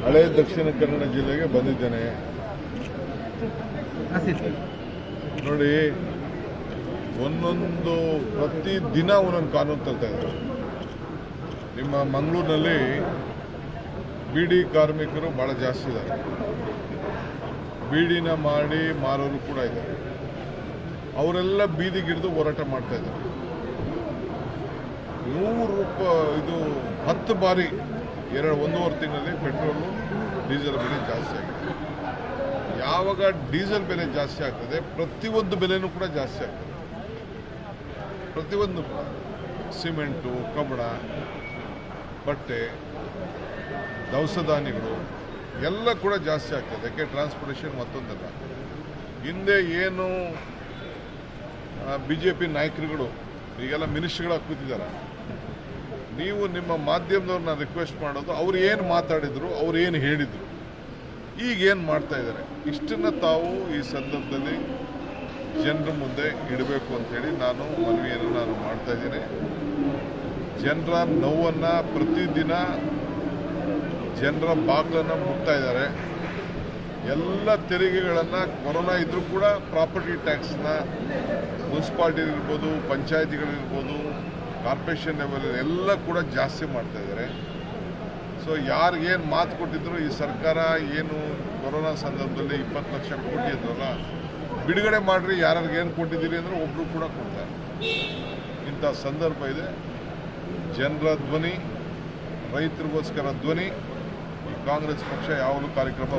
ಹಳೆ ದಕ್ಷಿಣ ಕನ್ನಡ ಜಿಲ್ಲೆಗೆ ಬಂದಿದ್ದೇನೆ. ನೋಡಿ, ಒಂದೊಂದು ಪ್ರತಿ ದಿನ ಒಂದೊಂದು ಕಾನೂನು ತರ್ತಾ ಇದ್ದಾರೆ. ನಿಮ್ಮ ಮಂಗಳೂರಿನಲ್ಲಿ ಬೀಡಿ ಕಾರ್ಮಿಕರು ಭಾಳ ಜಾಸ್ತಿ ಇದ್ದಾರೆ. ಬೀಡಿನ ಮಾಡಿ ಮಾರೋರು ಕೂಡ ಇದ್ದಾರೆ. ಅವರೆಲ್ಲ ಬೀದಿಗಿಡಿದು ಹೋರಾಟ ಮಾಡ್ತಾ ಇದ್ದಾರೆ. 100 ರೂಪಾಯಿ ಇದು 10 ಬಾರಿ 1.5 ತಿಂಗಳಲ್ಲಿ ಪೆಟ್ರೋಲು ಡೀಸೆಲ್ ಬೆಲೆ ಜಾಸ್ತಿ ಆಗಿದೆ. ಯಾವಾಗ ಡೀಸೆಲ್ ಬೆಲೆ ಜಾಸ್ತಿ ಆಗ್ತದೆ, ಪ್ರತಿಯೊಂದು ಬೆಲೆನೂ ಕೂಡ ಜಾಸ್ತಿ ಆಗ್ತದೆ. ಪ್ರತಿಯೊಂದು ಸಿಮೆಂಟು, ಕಬ್ಬಣ, ಬಟ್ಟೆ, ದವಸ ಧಾನ್ಯಗಳು ಎಲ್ಲ ಕೂಡ ಜಾಸ್ತಿ ಆಗ್ತದೆ. ಅದಕ್ಕೆ ಟ್ರಾನ್ಸ್ಪೋರ್ಟೇಷನ್ ಮತ್ತೊಂದಲ್ಲ. ಹಿಂದೆ ಏನು BJP ನಾಯಕರುಗಳು ಈಗೆಲ್ಲ ಮಿನಿಸ್ಟ್ರಿಗಳಾಗಿ ಕೂತಿದ್ದಾರೆ. ನೀವು ನಿಮ್ಮ ಮಾಧ್ಯಮದವ್ರನ್ನ ರಿಕ್ವೆಸ್ಟ್ ಮಾಡೋದು, ಅವ್ರು ಏನು ಮಾತಾಡಿದ್ರು, ಅವ್ರು ಏನು ಹೇಳಿದರು, ಈಗ ಏನು ಮಾಡ್ತಾ ಇದ್ದಾರೆ, ಇಷ್ಟನ್ನು ತಾವು ಈ ಸಂದರ್ಭದಲ್ಲಿ ಜನರ ಮುಂದೆ ಇಡಬೇಕು ಅಂತೇಳಿ ಮನವಿಯನ್ನು ನಾನು ಮಾಡ್ತಾ ಇದ್ದೀನಿ. ಜನರ ನೋವನ್ನು ಪ್ರತಿದಿನ ಜನರ ಬಾಗಿಲನ್ನು ಮುಟ್ತಾ ಇದ್ದಾರೆ. ಎಲ್ಲ ತೆರಿಗೆಗಳನ್ನು ಕೊರೋನಾ ಇದ್ದರೂ ಕೂಡ ಪ್ರಾಪರ್ಟಿ ಟ್ಯಾಕ್ಸ್ನ ಮುನ್ಸಿಪಾಲ್ಟಿ ಇರ್ಬೋದು, ಪಂಚಾಯತಿಗಳಿರ್ಬೋದು, ಕಾರ್ಪೊರೇಷನ್ ಲೆವೆಲ್ ಎಲ್ಲ ಕೂಡ ಜಾಸ್ತಿ ಮಾಡ್ತಾ ಇದ್ದಾರೆ. ಸೊ ಯಾರಿಗೇನು ಮಾತು ಕೊಟ್ಟಿದ್ರು, ಈ ಸರ್ಕಾರ ಏನು ಕೊರೋನಾ ಸಂದರ್ಭದಲ್ಲಿ 20 ಲಕ್ಷ ಕೋಟಿ ಇದ್ರಲ್ಲ, ಬಿಡುಗಡೆ ಮಾಡಿರಿ, ಯಾರಿಗೇನು ಕೊಟ್ಟಿದ್ದೀರಿ ಅಂದರೆ ಒಬ್ಬರು ಕೂಡ ಕೊಡ್ತಾರೆ. ಇಂಥ ಸಂದರ್ಭ ಇದೆ. ಜನರ ಧ್ವನಿ, ರೈತರಿಗೋಸ್ಕರ ಧ್ವನಿ. ಈ ಕಾಂಗ್ರೆಸ್ ಪಕ್ಷ ಯಾವಾಗಲೂ ಕಾರ್ಯಕ್ರಮ